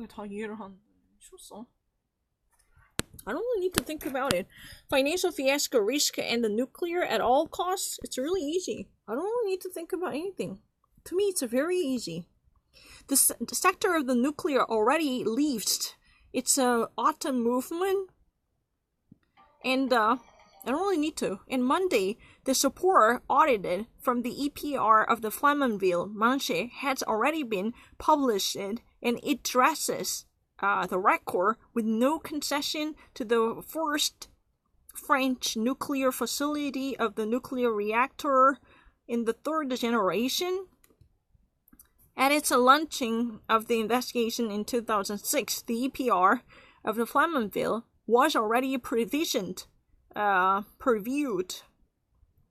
그게 다 이해를 하는데 미쳤어. I don't really need to think about it. Financial fiasco risk and the nuclear at all costs. It's really easy. I don't really need to think about anything. To me, it's very easy. The sector of the nuclear already leaves its autumn movement, and I don't really need to. And Monday, the support audited from the EPR of the Flamanville Manche has already been published, and it addresses the record with no concession to the first French nuclear facility of the nuclear reactor in the third generation. At its launching of the investigation in 2006, the EPR of the Flamanville was already previewed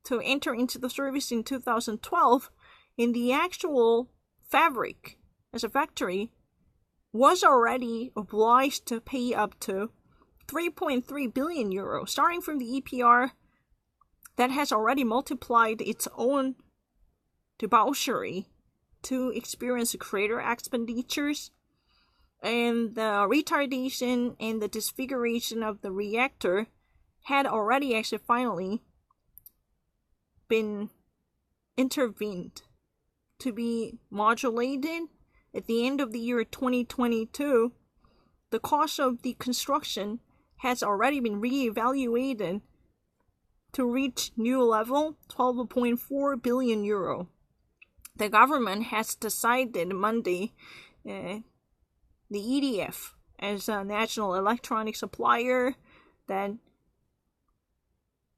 to enter into the service in 2012, and the actual fabric as a factory was already obliged to pay up to 3.3 billion euros, starting from the EPR that has already multiplied its own debauchery to experience greater expenditures, and the retardation and the disfiguration of the reactor had already actually finally been intervened to be modulated. At the end of the year 2022, the cost of the construction has already been re-evaluated to reach new level 12.4 billion euro. The government has decided Monday the EDF as a national electronic supplier that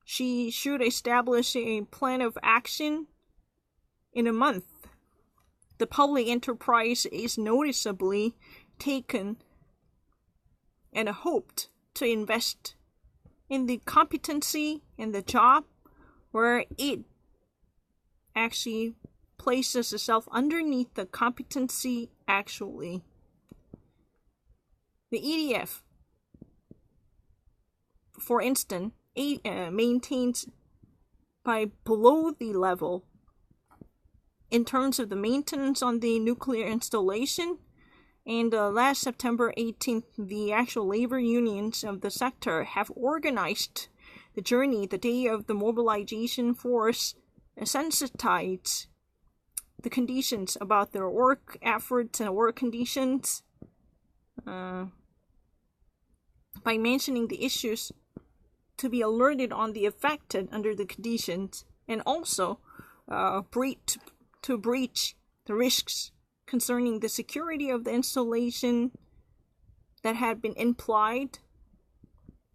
she should establish a plan of action in a month. The public enterprise is noticeably taken and hoped to invest in the competency and the job where it actually places itself underneath the competency actually. The EDF, for instance, maintains by below the level in terms of the maintenance on the nuclear installation. And last September 18th, the actual labor unions of the sector have organized the journey, the day of the mobilization force, sensitized the conditions about their work efforts and work conditions by mentioning the issues to be alerted on the affected under the conditions, and also breach the risks concerning the security of the installation that had been implied,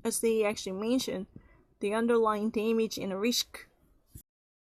as they actually mentioned, the underlying damage and risk